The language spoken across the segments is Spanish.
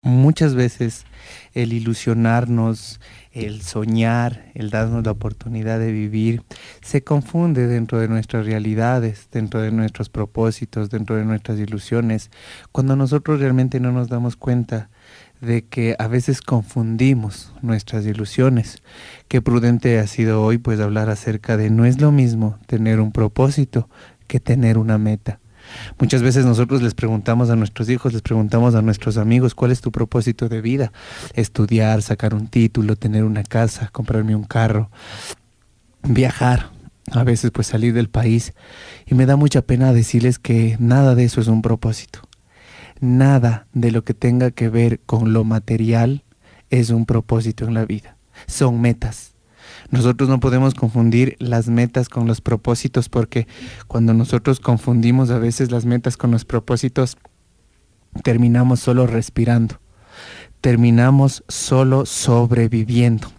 Muchas veces el ilusionarnos, el soñar, el darnos la oportunidad de vivir, se confunde dentro de nuestras realidades, dentro de nuestros propósitos, dentro de nuestras ilusiones, cuando nosotros realmente no nos damos cuenta de que a veces confundimos nuestras ilusiones. Qué prudente ha sido hoy pues hablar acerca de no es lo mismo tener un propósito que tener una meta. Muchas veces nosotros les preguntamos a nuestros hijos, les preguntamos a nuestros amigos, ¿cuál es tu propósito de vida? Estudiar, sacar un título, tener una casa, comprarme un carro, viajar, a veces pues salir del país. Y me da mucha pena decirles que nada de eso es un propósito. Nada de lo que tenga que ver con lo material es un propósito en la vida. Son metas. Nosotros no podemos confundir las metas con los propósitos porque cuando nosotros confundimos a veces las metas con los propósitos, terminamos solo respirando, terminamos solo sobreviviendo.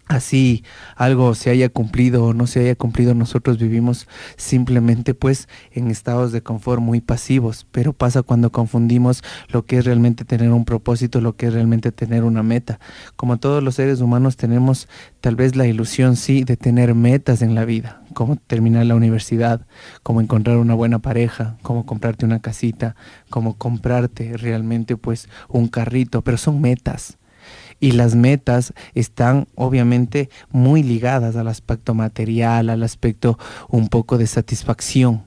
Así algo se haya cumplido o no se haya cumplido, nosotros vivimos simplemente pues en estados de confort muy pasivos, pero pasa cuando confundimos lo que es realmente tener un propósito, lo que es realmente tener una meta. Como todos los seres humanos tenemos tal vez la ilusión sí de tener metas en la vida, como terminar la universidad, como encontrar una buena pareja, como comprarte una casita, como comprarte realmente pues un carrito, pero son metas. Y las metas están obviamente muy ligadas al aspecto material, al aspecto un poco de satisfacción.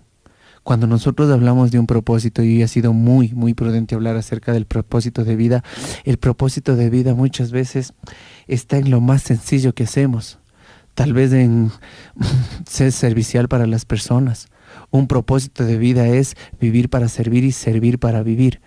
Cuando nosotros hablamos de un propósito, y ha sido muy prudente hablar acerca del propósito de vida, el propósito de vida muchas veces está en lo más sencillo que hacemos. Tal vez en ser servicial para las personas. Un propósito de vida es vivir para servir y servir para vivir.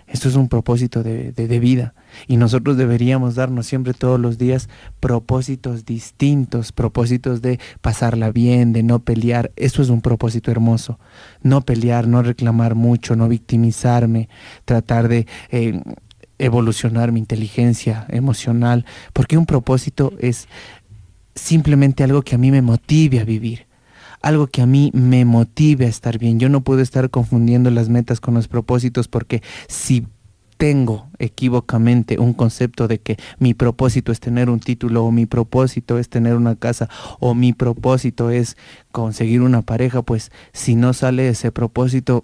Esto es un propósito de vida y nosotros deberíamos darnos siempre todos los días propósitos distintos, propósitos de pasarla bien, de no pelear. Eso es un propósito hermoso. No pelear, no reclamar mucho, no victimizarme, tratar de evolucionar mi inteligencia emocional, porque un propósito es simplemente algo que a mí me motive a vivir. Algo que a mí me motive a estar bien. Yo no puedo estar confundiendo las metas con los propósitos porque si tengo equivocamente un concepto de que mi propósito es tener un título o mi propósito es tener una casa o mi propósito es conseguir una pareja, pues si no sale ese propósito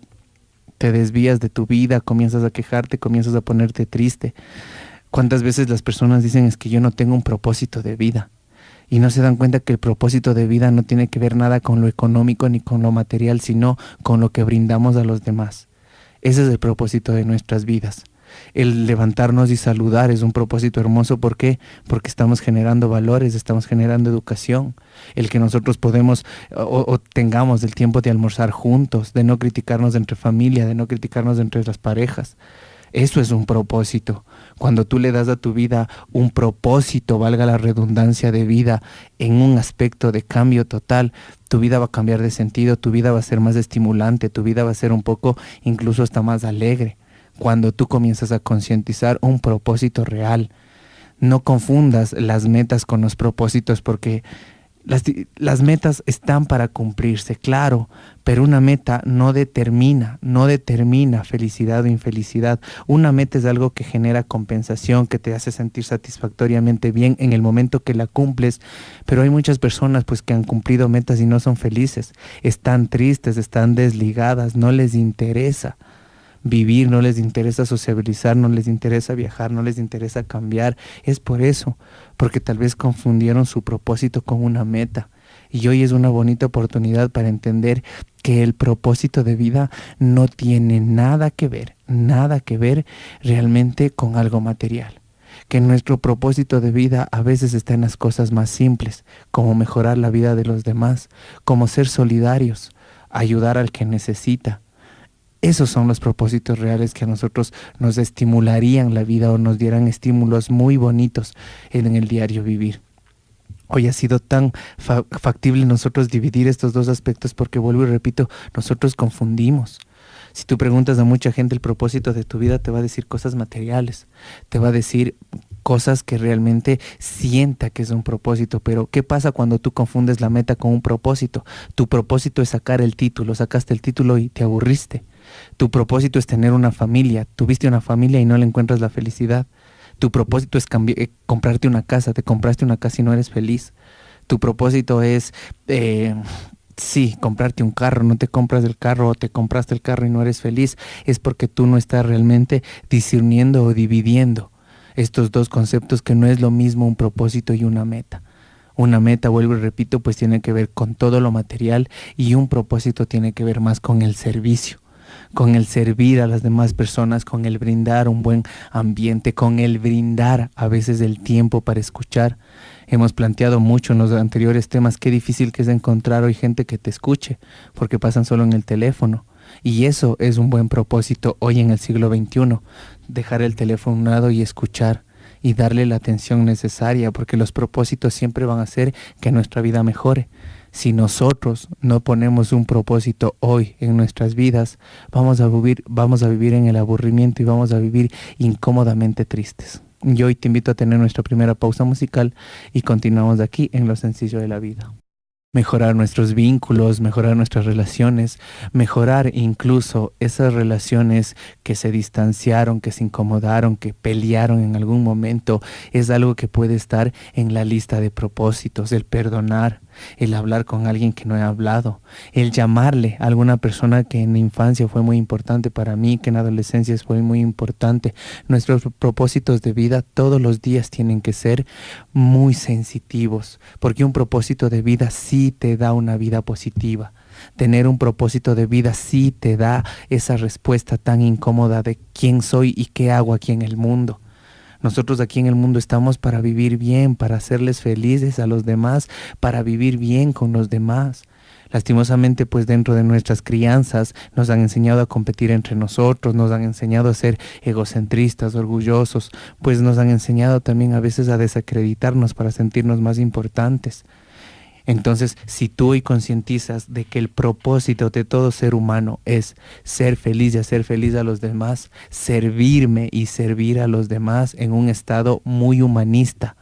te desvías de tu vida, comienzas a quejarte, comienzas a ponerte triste. ¿Cuántas veces las personas dicen es que yo no tengo un propósito de vida? Y no se dan cuenta que el propósito de vida no tiene que ver nada con lo económico ni con lo material, sino con lo que brindamos a los demás. Ese es el propósito de nuestras vidas. El levantarnos y saludar es un propósito hermoso. ¿Por qué? Porque estamos generando valores, estamos generando educación. El que nosotros podemos o tengamos el tiempo de almorzar juntos, de no criticarnos entre familia, de no criticarnos entre las parejas. Eso es un propósito. Cuando tú le das a tu vida un propósito, valga la redundancia de vida, en un aspecto de cambio total, tu vida va a cambiar de sentido, tu vida va a ser más estimulante, tu vida va a ser un poco, incluso hasta más alegre. Cuando tú comienzas a concientizar un propósito real, no confundas las metas con los propósitos porque las metas están para cumplirse, claro, pero una meta no determina felicidad o infelicidad. Una meta es algo que genera compensación, que te hace sentir satisfactoriamente bien en el momento que la cumples, pero hay muchas personas pues que han cumplido metas y no son felices, están tristes, están desligadas, no les interesa vivir, no les interesa sociabilizar, no les interesa viajar, no les interesa cambiar. Es por eso, porque tal vez confundieron su propósito con una meta. Y hoy es una bonita oportunidad para entender que el propósito de vida no tiene nada que ver realmente con algo material. Que nuestro propósito de vida a veces está en las cosas más simples, como mejorar la vida de los demás, como ser solidarios, ayudar al que necesita. Esos son los propósitos reales que a nosotros nos estimularían la vida o nos dieran estímulos muy bonitos en el diario vivir. Hoy ha sido tan factible nosotros dividir estos dos aspectos porque vuelvo y repito, nosotros confundimos. Si tú preguntas a mucha gente el propósito de tu vida, te va a decir cosas materiales, te va a decir cosas que realmente sienta que es un propósito. Pero ¿qué pasa cuando tú confundes la meta con un propósito? Tu propósito es sacar el título, sacaste el título y te aburriste. Tu propósito es tener una familia. Tuviste una familia y no le encuentras la felicidad. Tu propósito es comprarte una casa. Te compraste una casa y no eres feliz. Tu propósito es, sí, comprarte un carro. No te compras el carro o te compraste el carro y no eres feliz. Es porque tú no estás realmente discerniendo o dividiendo estos dos conceptos, que no es lo mismo un propósito y una meta. Una meta, vuelvo y repito, pues tiene que ver con todo lo material, y un propósito tiene que ver más con el servicio, con el servir a las demás personas, con el brindar un buen ambiente, con el brindar a veces el tiempo para escuchar. Hemos planteado mucho en los anteriores temas qué difícil que es encontrar hoy gente que te escuche, porque pasan solo en el teléfono. Y eso es un buen propósito hoy en el siglo XXI, dejar el teléfono a un lado y escuchar y darle la atención necesaria, porque los propósitos siempre van a hacer que nuestra vida mejore. Si nosotros no ponemos un propósito hoy en nuestras vidas, vamos a vivir en el aburrimiento y vamos a vivir incómodamente tristes. Y hoy te invito a tener nuestra primera pausa musical y continuamos de aquí en Lo Sencillo de la Vida. Mejorar nuestros vínculos, mejorar nuestras relaciones, mejorar incluso esas relaciones que se distanciaron, que se incomodaron, que pelearon en algún momento, es algo que puede estar en la lista de propósitos. El perdonar, el hablar con alguien que no he hablado, el llamarle a alguna persona que en la infancia fue muy importante para mí, que en la adolescencia fue muy importante. Nuestros propósitos de vida todos los días tienen que ser muy sensitivos, porque un propósito de vida sí te da una vida positiva. Tener un propósito de vida sí te da esa respuesta tan incómoda de quién soy y qué hago aquí en el mundo. Nosotros aquí en el mundo estamos para vivir bien, para hacerles felices a los demás, para vivir bien con los demás. Lastimosamente, pues dentro de nuestras crianzas nos han enseñado a competir entre nosotros, nos han enseñado a ser egocentristas, orgullosos, pues nos han enseñado también a veces a desacreditarnos para sentirnos más importantes. Entonces, si tú hoy concientizas de que el propósito de todo ser humano es ser feliz y hacer feliz a los demás, servirme y servir a los demás en un estado muy humanista,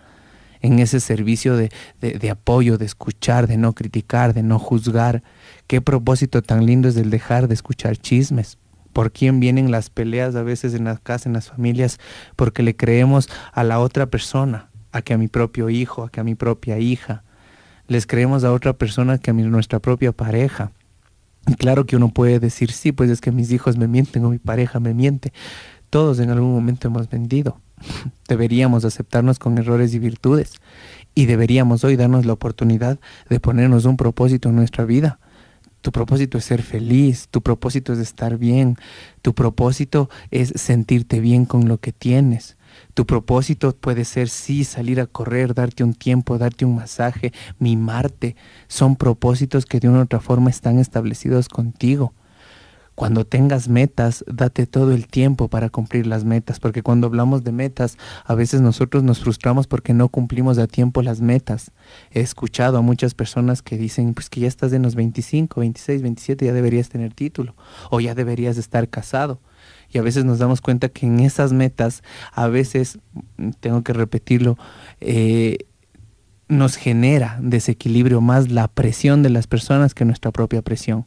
en ese servicio de apoyo, de escuchar, de no criticar, de no juzgar, qué propósito tan lindo es el dejar de escuchar chismes. ¿Por quién vienen las peleas a veces en las casas, en las familias? Porque le creemos a la otra persona, a que a mi propio hijo, a que a mi propia hija. Les creemos a otra persona que a nuestra propia pareja. Y claro que uno puede decir, sí, pues es que mis hijos me mienten o mi pareja me miente. Todos en algún momento hemos mentido. Deberíamos aceptarnos con errores y virtudes. Y deberíamos hoy darnos la oportunidad de ponernos un propósito en nuestra vida. Tu propósito es ser feliz, tu propósito es estar bien, tu propósito es sentirte bien con lo que tienes. Tu propósito puede ser, sí, salir a correr, darte un tiempo, darte un masaje, mimarte. Son propósitos que de una u otra forma están establecidos contigo. Cuando tengas metas, date todo el tiempo para cumplir las metas, porque cuando hablamos de metas, a veces nosotros nos frustramos porque no cumplimos a tiempo las metas. He escuchado a muchas personas que dicen, pues que ya estás en los 25, 26, 27, ya deberías tener título, o ya deberías estar casado. Y a veces nos damos cuenta que en esas metas, a veces, tengo que repetirlo, nos genera desequilibrio más la presión de las personas que nuestra propia presión.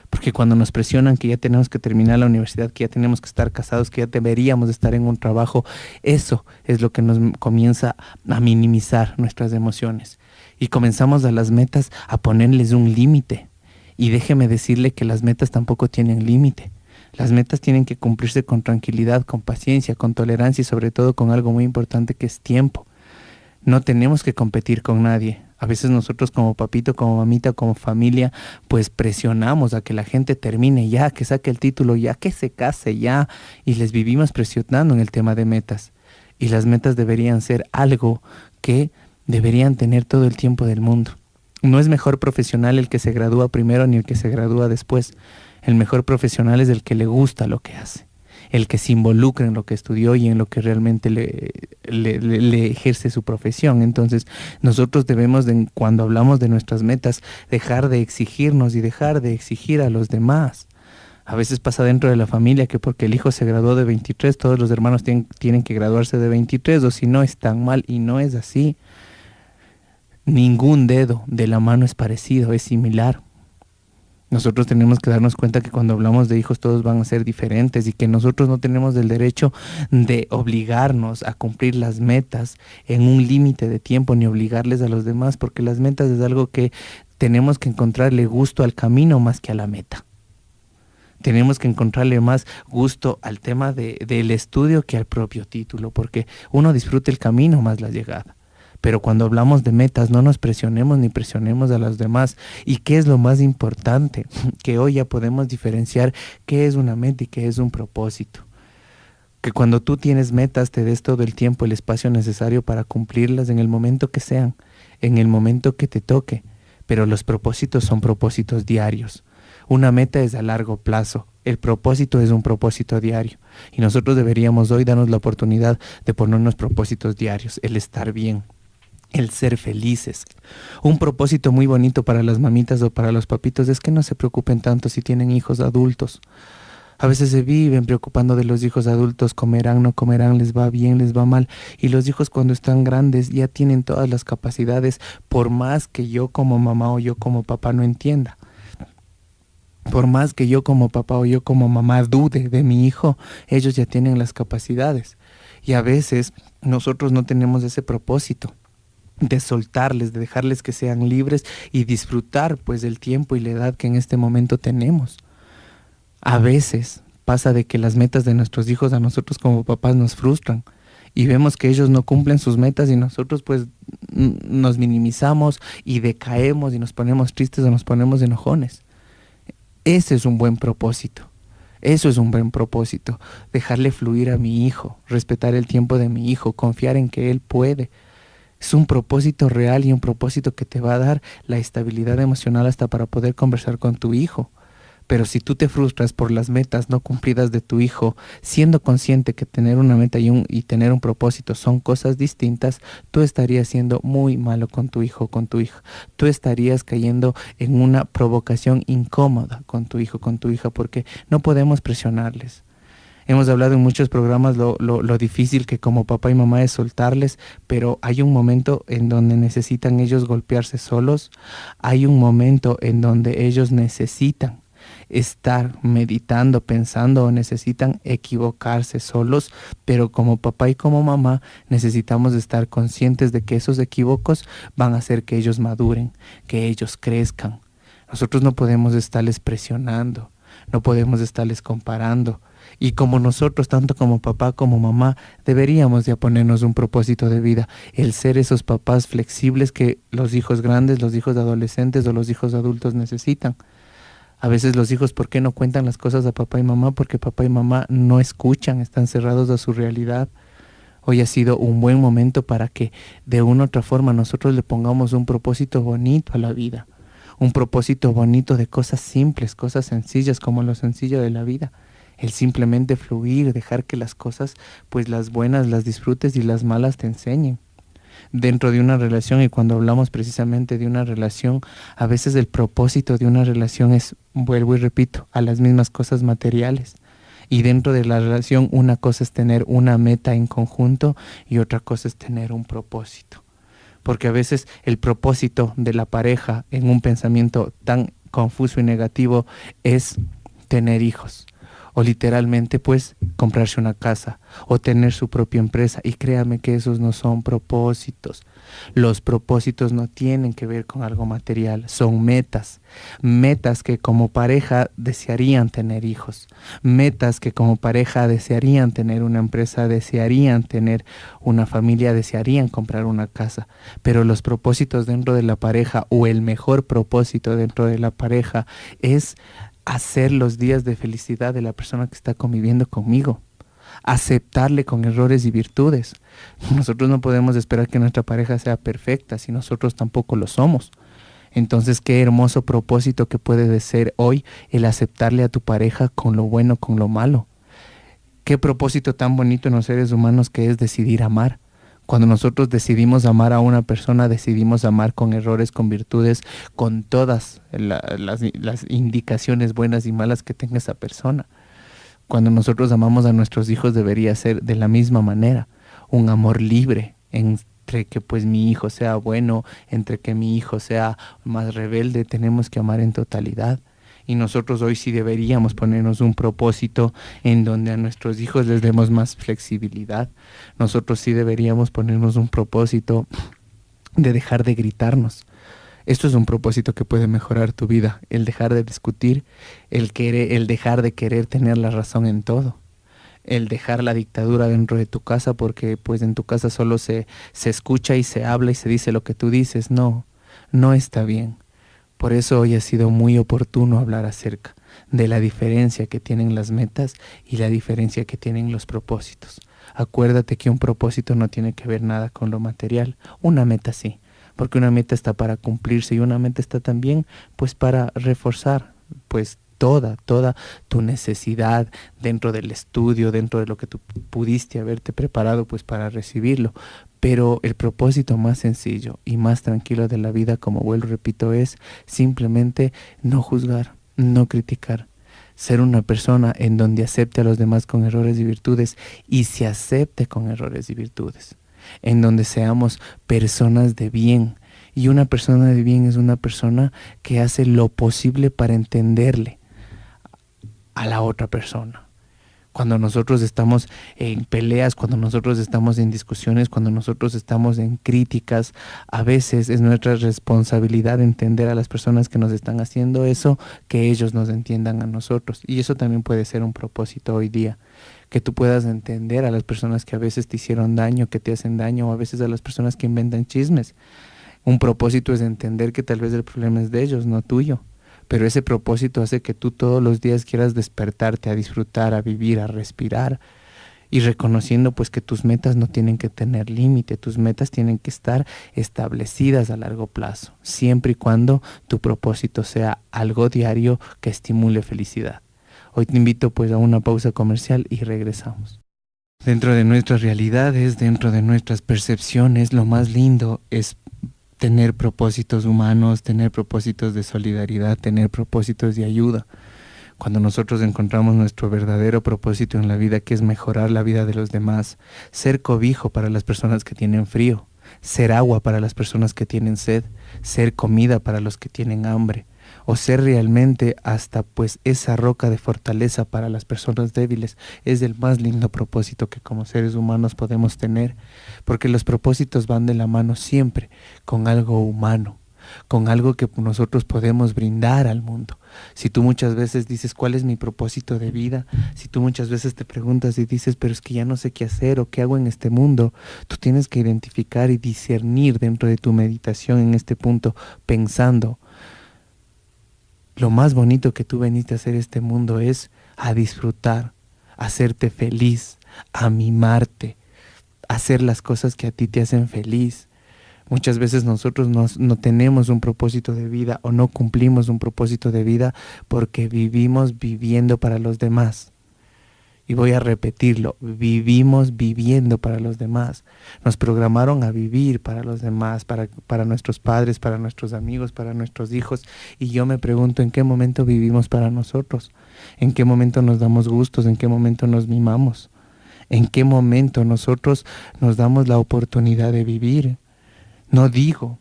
Porque cuando nos presionan que ya tenemos que terminar la universidad, que ya tenemos que estar casados, que ya deberíamos estar en un trabajo, eso es lo que nos comienza a minimizar nuestras emociones. Y comenzamos a las metas a ponerles un límite. Y déjeme decirle que las metas tampoco tienen límite. Las metas tienen que cumplirse con tranquilidad, con paciencia, con tolerancia y sobre todo con algo muy importante que es tiempo. No tenemos que competir con nadie. A veces nosotros como papito, como mamita, como familia, pues presionamos a que la gente termine ya, que saque el título ya, que se case ya, y les vivimos presionando en el tema de metas. Y las metas deberían ser algo que deberían tener todo el tiempo del mundo. No es mejor profesional el que se gradúa primero ni el que se gradúa después. El mejor profesional es el que le gusta lo que hace, el que se involucra en lo que estudió y en lo que realmente le ejerce su profesión. Entonces, nosotros debemos, cuando hablamos de nuestras metas, dejar de exigirnos y dejar de exigir a los demás. A veces pasa dentro de la familia que porque el hijo se graduó de 23, todos los hermanos tienen que graduarse de 23, o si no, están mal, y no es así. Ningún dedo de la mano es parecido, es similar. Nosotros tenemos que darnos cuenta que cuando hablamos de hijos todos van a ser diferentes y que nosotros no tenemos el derecho de obligarnos a cumplir las metas en un límite de tiempo ni obligarles a los demás, porque las metas es algo que tenemos que encontrarle gusto al camino más que a la meta. Tenemos que encontrarle más gusto al tema del estudio que al propio título, porque uno disfruta el camino más la llegada. Pero cuando hablamos de metas, no nos presionemos ni presionemos a los demás. ¿Y qué es lo más importante? Que hoy ya podemos diferenciar qué es una meta y qué es un propósito. Que cuando tú tienes metas, te des todo el tiempo, el espacio necesario para cumplirlas en el momento que sean, en el momento que te toque. Pero los propósitos son propósitos diarios. Una meta es a largo plazo. El propósito es un propósito diario. Y nosotros deberíamos hoy darnos la oportunidad de ponernos propósitos diarios, el estar bien, el ser felices. Un propósito muy bonito para las mamitas o para los papitos es que no se preocupen tanto si tienen hijos adultos. A veces se viven preocupando de los hijos adultos, comerán, no comerán, les va bien, les va mal. Y los hijos cuando están grandes ya tienen todas las capacidades, por más que yo como mamá o yo como papá no entienda. Por más que yo como papá o yo como mamá dude de mi hijo, ellos ya tienen las capacidades. Y a veces nosotros no tenemos ese propósito de soltarles, de dejarles que sean libres y disfrutar pues del tiempo y la edad que en este momento tenemos. A veces pasa de que las metas de nuestros hijos a nosotros como papás nos frustran y vemos que ellos no cumplen sus metas y nosotros pues nos minimizamos y decaemos y nos ponemos tristes o nos ponemos enojones. Ese es un buen propósito. Eso es un buen propósito. Dejarle fluir a mi hijo, respetar el tiempo de mi hijo, confiar en que él puede. Es un propósito real y un propósito que te va a dar la estabilidad emocional hasta para poder conversar con tu hijo. Pero si tú te frustras por las metas no cumplidas de tu hijo, siendo consciente que tener una meta y tener un propósito son cosas distintas, tú estarías siendo muy malo con tu hijo o con tu hija. Tú estarías cayendo en una provocación incómoda con tu hijo o con tu hija porque no podemos presionarles. Hemos hablado en muchos programas lo difícil que como papá y mamá es soltarles, pero hay un momento en donde necesitan ellos golpearse solos, hay un momento en donde ellos necesitan estar meditando, pensando o necesitan equivocarse solos, pero como papá y como mamá necesitamos estar conscientes de que esos equívocos van a hacer que ellos maduren, que ellos crezcan. Nosotros no podemos estarles presionando, no podemos estarles comparando. Y como nosotros, tanto como papá como mamá, deberíamos de ponernos un propósito de vida, el ser esos papás flexibles que los hijos grandes, los hijos adolescentes o los hijos adultos necesitan. A veces los hijos, ¿por qué no cuentan las cosas a papá y mamá? Porque papá y mamá no escuchan, están cerrados a su realidad. Hoy ha sido un buen momento para que de una u otra forma nosotros le pongamos un propósito bonito a la vida. Un propósito bonito de cosas simples, cosas sencillas como lo sencillo de la vida. El simplemente fluir, dejar que las cosas, pues las buenas las disfrutes y las malas te enseñen. Dentro de una relación, y cuando hablamos precisamente de una relación, a veces el propósito de una relación es, vuelvo y repito, a las mismas cosas materiales. Y dentro de la relación una cosa es tener una meta en conjunto y otra cosa es tener un propósito. Porque a veces el propósito de la pareja en un pensamiento tan confuso y negativo es tener hijos. O literalmente pues comprarse una casa o tener su propia empresa. Y créame que esos no son propósitos. Los propósitos no tienen que ver con algo material, son metas. Metas que como pareja desearían tener hijos. Metas que como pareja desearían tener una empresa, desearían tener una familia, desearían comprar una casa. Pero los propósitos dentro de la pareja o el mejor propósito dentro de la pareja es hacer los días de felicidad de la persona que está conviviendo conmigo, aceptarle con errores y virtudes. Nosotros no podemos esperar que nuestra pareja sea perfecta si nosotros tampoco lo somos. Entonces, qué hermoso propósito que puede ser hoy el aceptarle a tu pareja con lo bueno, con lo malo. Qué propósito tan bonito en los seres humanos que es decidir amar. Cuando nosotros decidimos amar a una persona, decidimos amar con errores, con virtudes, con todas las indicaciones buenas y malas que tenga esa persona. Cuando nosotros amamos a nuestros hijos debería ser de la misma manera, un amor libre entre que pues mi hijo sea bueno, entre que mi hijo sea más rebelde, tenemos que amar en totalidad. Y nosotros hoy sí deberíamos ponernos un propósito en donde a nuestros hijos les demos más flexibilidad. Nosotros sí deberíamos ponernos un propósito de dejar de gritarnos. Esto es un propósito que puede mejorar tu vida, el dejar de discutir, el dejar de querer tener la razón en todo, el dejar la dictadura dentro de tu casa, porque pues en tu casa solo se escucha y se habla y se dice lo que tú dices. No, no está bien. Por eso hoy ha sido muy oportuno hablar acerca de la diferencia que tienen las metas y la diferencia que tienen los propósitos. Acuérdate que un propósito no tiene que ver nada con lo material, una meta sí, porque una meta está para cumplirse y una meta está también pues para reforzar pues toda tu necesidad dentro del estudio, dentro de lo que tú pudiste haberte preparado pues para recibirlo. Pero el propósito más sencillo y más tranquilo de la vida, como vuelvo y repito, es simplemente no juzgar, no criticar. Ser una persona en donde acepte a los demás con errores y virtudes y se acepte con errores y virtudes. En donde seamos personas de bien. Y una persona de bien es una persona que hace lo posible para entenderle a la otra persona. Cuando nosotros estamos en peleas, cuando nosotros estamos en discusiones, cuando nosotros estamos en críticas, a veces es nuestra responsabilidad entender a las personas que nos están haciendo eso, que ellos nos entiendan a nosotros. Y eso también puede ser un propósito hoy día, que tú puedas entender a las personas que a veces te hicieron daño, que te hacen daño, o a veces a las personas que inventan chismes. Un propósito es entender que tal vez el problema es de ellos, no tuyo. Pero ese propósito hace que tú todos los días quieras despertarte a disfrutar, a vivir, a respirar y reconociendo pues que tus metas no tienen que tener límite, tus metas tienen que estar establecidas a largo plazo, siempre y cuando tu propósito sea algo diario que estimule felicidad. Hoy te invito pues a una pausa comercial y regresamos. Dentro de nuestras realidades, dentro de nuestras percepciones, lo más lindo es tener propósitos humanos, tener propósitos de solidaridad, tener propósitos de ayuda. Cuando nosotros encontramos nuestro verdadero propósito en la vida, que es mejorar la vida de los demás, ser cobijo para las personas que tienen frío, ser agua para las personas que tienen sed, ser comida para los que tienen hambre, o ser realmente hasta pues esa roca de fortaleza para las personas débiles, es el más lindo propósito que como seres humanos podemos tener, porque los propósitos van de la mano siempre con algo humano, con algo que nosotros podemos brindar al mundo. Si tú muchas veces dices, ¿cuál es mi propósito de vida? Si tú muchas veces te preguntas y dices, pero es que ya no sé qué hacer o qué hago en este mundo, tú tienes que identificar y discernir dentro de tu meditación en este punto, pensando, lo más bonito que tú veniste a hacer este mundo es a disfrutar, a hacerte feliz, a mimarte, a hacer las cosas que a ti te hacen feliz. Muchas veces nosotros no tenemos un propósito de vida o no cumplimos un propósito de vida porque vivimos viviendo para los demás. Y voy a repetirlo, vivimos viviendo para los demás. Nos programaron a vivir para los demás, para nuestros padres, para nuestros amigos, para nuestros hijos. Y yo me pregunto, ¿en qué momento vivimos para nosotros? ¿En qué momento nos damos gustos? ¿En qué momento nos mimamos? ¿En qué momento nosotros nos damos la oportunidad de vivir? No digo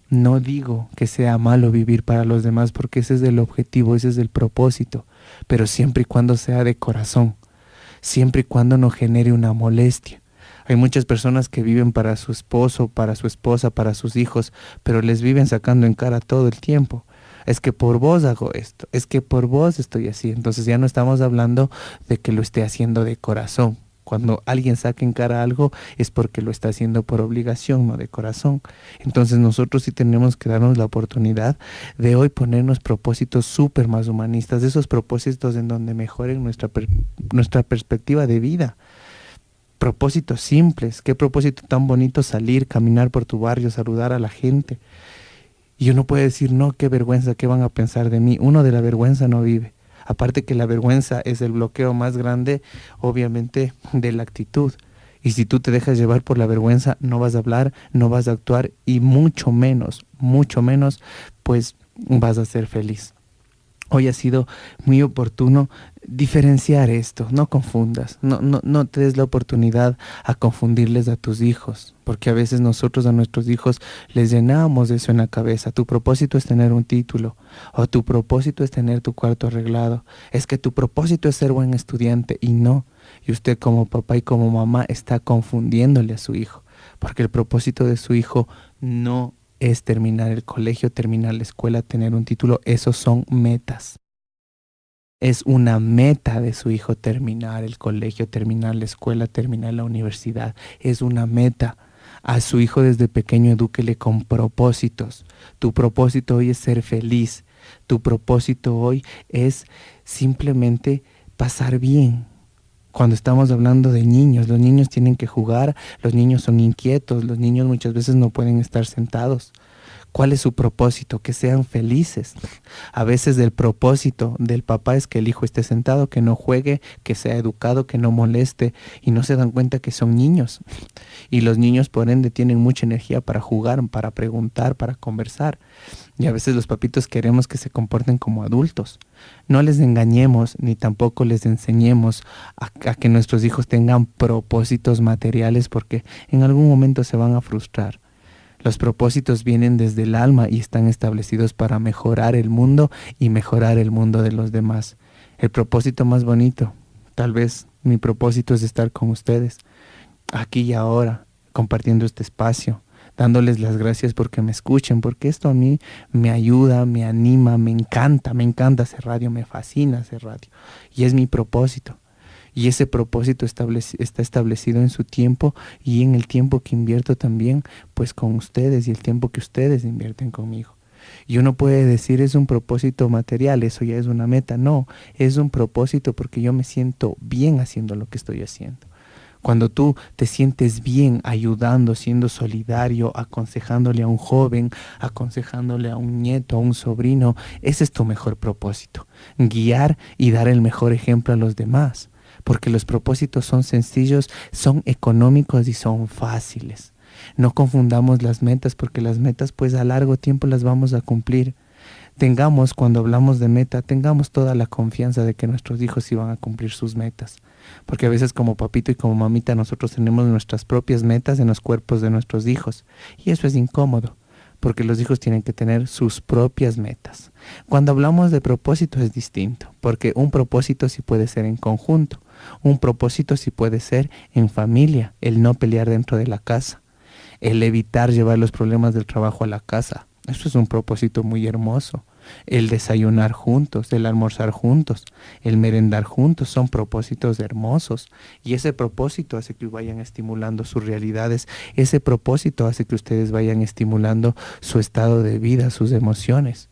que sea malo vivir para los demás, porque ese es el objetivo, ese es el propósito, pero siempre y cuando sea de corazón. Siempre y cuando no genere una molestia. Hay muchas personas que viven para su esposo, para su esposa, para sus hijos, pero les viven sacando en cara todo el tiempo. Es que por vos hago esto, es que por vos estoy así. Entonces ya no estamos hablando de que lo esté haciendo de corazón. Cuando alguien saca en cara algo es porque lo está haciendo por obligación, no de corazón. Entonces nosotros sí tenemos que darnos la oportunidad de hoy ponernos propósitos súper más humanistas, de esos propósitos en donde mejoren nuestra perspectiva de vida. Propósitos simples. Qué propósito tan bonito salir, caminar por tu barrio, saludar a la gente. Y uno puede decir, no, qué vergüenza, qué van a pensar de mí. Uno de la vergüenza no vive. Aparte que la vergüenza es el bloqueo más grande, obviamente, de la actitud. Y si tú te dejas llevar por la vergüenza, no vas a hablar, no vas a actuar y mucho menos, pues vas a ser feliz. Hoy ha sido muy oportuno diferenciar esto, no confundas, no te des la oportunidad a confundirles a tus hijos, porque a veces nosotros a nuestros hijos les llenamos eso en la cabeza. Tu propósito es tener un título, o tu propósito es tener tu cuarto arreglado, es que tu propósito es ser buen estudiante, y no, y usted como papá y como mamá está confundiéndole a su hijo, porque el propósito de su hijo no es terminar el colegio, terminar la escuela, tener un título, esos son metas. Es una meta de su hijo terminar el colegio, terminar la escuela, terminar la universidad. Es una meta. A su hijo desde pequeño edúquele con propósitos. Tu propósito hoy es ser feliz. Tu propósito hoy es simplemente pasar bien. Cuando estamos hablando de niños, los niños tienen que jugar, los niños son inquietos, los niños muchas veces no pueden estar sentados. ¿Cuál es su propósito? Que sean felices. A veces el propósito del papá es que el hijo esté sentado, que no juegue, que sea educado, que no moleste, y no se dan cuenta que son niños. Y los niños por ende tienen mucha energía para jugar, para preguntar, para conversar. Y a veces los papitos queremos que se comporten como adultos. No les engañemos ni tampoco les enseñemos a que nuestros hijos tengan propósitos materiales, porque en algún momento se van a frustrar. Los propósitos vienen desde el alma y están establecidos para mejorar el mundo y mejorar el mundo de los demás. El propósito más bonito, tal vez mi propósito es estar con ustedes, aquí y ahora, compartiendo este espacio, dándoles las gracias porque me escuchen, porque esto a mí me ayuda, me anima, me encanta hacer radio, me fascina hacer radio. Y es mi propósito. Y ese propósito está establecido en su tiempo y en el tiempo que invierto también pues con ustedes y el tiempo que ustedes invierten conmigo. Y uno puede decir es un propósito material, eso ya es una meta. No, es un propósito porque yo me siento bien haciendo lo que estoy haciendo. Cuando tú te sientes bien ayudando, siendo solidario, aconsejándole a un joven, aconsejándole a un nieto, a un sobrino, ese es tu mejor propósito. Guiar y dar el mejor ejemplo a los demás. Porque los propósitos son sencillos, son económicos y son fáciles. No confundamos las metas porque las metas pues a largo tiempo las vamos a cumplir. Tengamos, cuando hablamos de meta, tengamos toda la confianza de que nuestros hijos sí van a cumplir sus metas. Porque a veces como papito y como mamita nosotros tenemos nuestras propias metas en los cuerpos de nuestros hijos. Y eso es incómodo, porque los hijos tienen que tener sus propias metas. Cuando hablamos de propósito es distinto, porque un propósito sí puede ser en conjunto. Un propósito sí puede ser en familia, el no pelear dentro de la casa, el evitar llevar los problemas del trabajo a la casa. Eso es un propósito muy hermoso. El desayunar juntos, el almorzar juntos, el merendar juntos, son propósitos hermosos. Y ese propósito hace que vayan estimulando sus realidades. Ese propósito hace que ustedes vayan estimulando su estado de vida, sus emociones.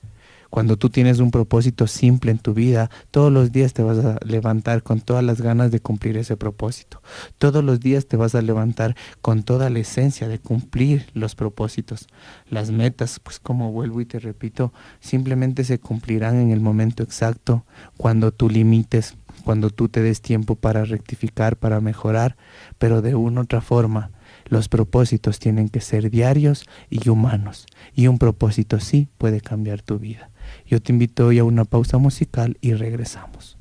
Cuando tú tienes un propósito simple en tu vida, todos los días te vas a levantar con todas las ganas de cumplir ese propósito. Todos los días te vas a levantar con toda la esencia de cumplir los propósitos. Las metas, pues como vuelvo y te repito, simplemente se cumplirán en el momento exacto, cuando tú limites, cuando tú te des tiempo para rectificar, para mejorar, pero de una u otra forma. Los propósitos tienen que ser diarios y humanos. Y un propósito sí puede cambiar tu vida. Yo te invito hoy a una pausa musical y regresamos.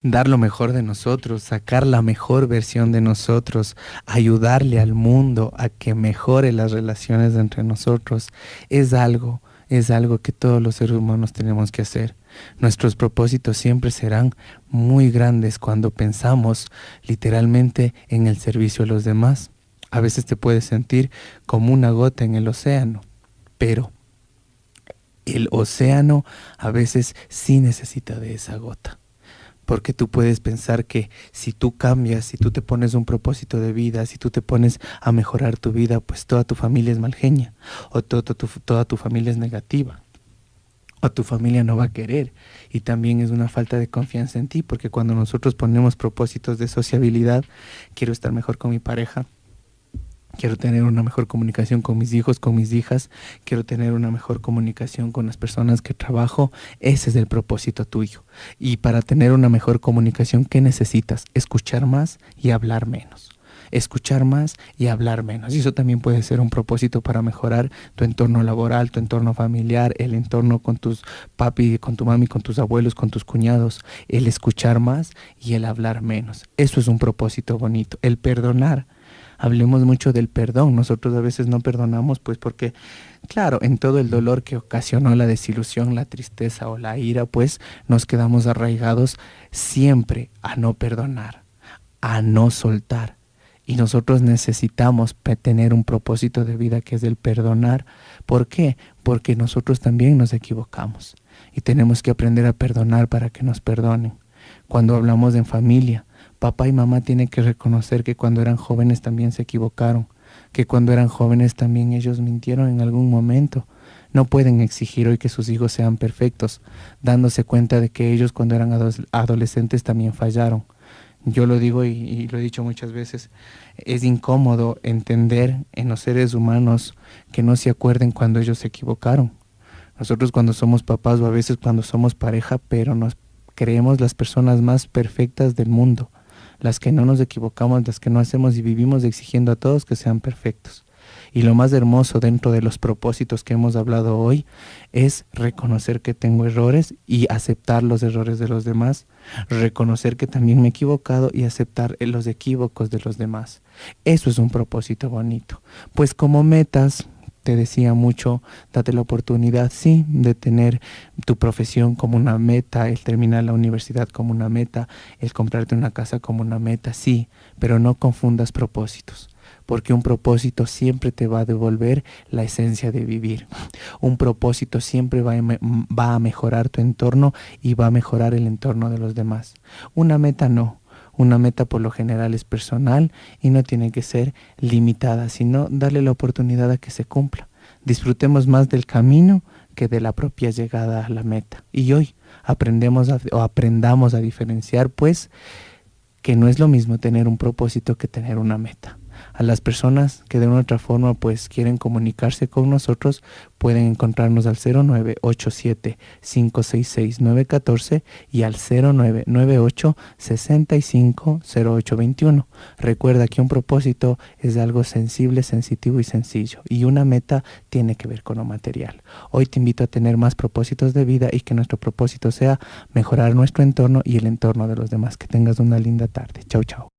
Dar lo mejor de nosotros, sacar la mejor versión de nosotros, ayudarle al mundo a que mejore las relaciones entre nosotros, es algo que todos los seres humanos tenemos que hacer. Nuestros propósitos siempre serán muy grandes cuando pensamos literalmente en el servicio a los demás. A veces te puedes sentir como una gota en el océano, pero el océano a veces sí necesita de esa gota. Porque tú puedes pensar que si tú cambias, si tú te pones un propósito de vida, si tú te pones a mejorar tu vida, pues toda tu familia es mal genia, o toda tu familia es negativa, o tu familia no va a querer. Y también es una falta de confianza en ti, porque cuando nosotros ponemos propósitos de sociabilidad, quiero estar mejor con mi pareja, quiero tener una mejor comunicación con mis hijos, con mis hijas, quiero tener una mejor comunicación con las personas que trabajo. Ese es el propósito tuyo. Y para tener una mejor comunicación, ¿qué necesitas? Escuchar más y hablar menos. escuchar más y hablar menos. Y eso también puede ser un propósito para mejorar tu entorno laboral, tu entorno familiar, el entorno con tus papi, con tu mami, con tus abuelos, con tus cuñados. El escuchar más y el hablar menos. Eso es un propósito bonito. El perdonar. Hablemos mucho del perdón. Nosotros a veces no perdonamos pues porque, claro, en todo el dolor que ocasionó la desilusión, la tristeza o la ira, pues nos quedamos arraigados siempre a no perdonar, a no soltar. Y nosotros necesitamos tener un propósito de vida que es el perdonar. ¿Por qué? Porque nosotros también nos equivocamos y tenemos que aprender a perdonar para que nos perdonen. Cuando hablamos en familia, papá y mamá tienen que reconocer que cuando eran jóvenes también se equivocaron, que cuando eran jóvenes también ellos mintieron en algún momento. No pueden exigir hoy que sus hijos sean perfectos, dándose cuenta de que ellos cuando eran adolescentes también fallaron. Yo lo digo y lo he dicho muchas veces, es incómodo entender en los seres humanos que no se acuerden cuando ellos se equivocaron. Nosotros cuando somos papás o a veces cuando somos pareja, pero nos creemos las personas más perfectas del mundo, las que no nos equivocamos, las que no hacemos y vivimos exigiendo a todos que sean perfectos. Y lo más hermoso dentro de los propósitos que hemos hablado hoy es reconocer que tengo errores y aceptar los errores de los demás, reconocer que también me he equivocado y aceptar los equívocos de los demás. Eso es un propósito bonito. Pues como metas, te decía mucho, date la oportunidad, sí, de tener tu profesión como una meta, el terminar la universidad como una meta, el comprarte una casa como una meta, sí, pero no confundas propósitos, porque un propósito siempre te va a devolver la esencia de vivir. Un propósito siempre va a mejorar tu entorno y va a mejorar el entorno de los demás. Una meta no. Una meta por lo general es personal y no tiene que ser limitada, sino darle la oportunidad a que se cumpla. Disfrutemos más del camino que de la propia llegada a la meta. Y hoy aprendamos a diferenciar, pues, que no es lo mismo tener un propósito que tener una meta. A las personas que de una u otra forma pues quieren comunicarse con nosotros pueden encontrarnos al 0987-566-914 y al 0998-650821. Recuerda que un propósito es algo sensible, sensitivo y sencillo, y una meta tiene que ver con lo material. Hoy te invito a tener más propósitos de vida y que nuestro propósito sea mejorar nuestro entorno y el entorno de los demás. Que tengas una linda tarde. Chau, chau.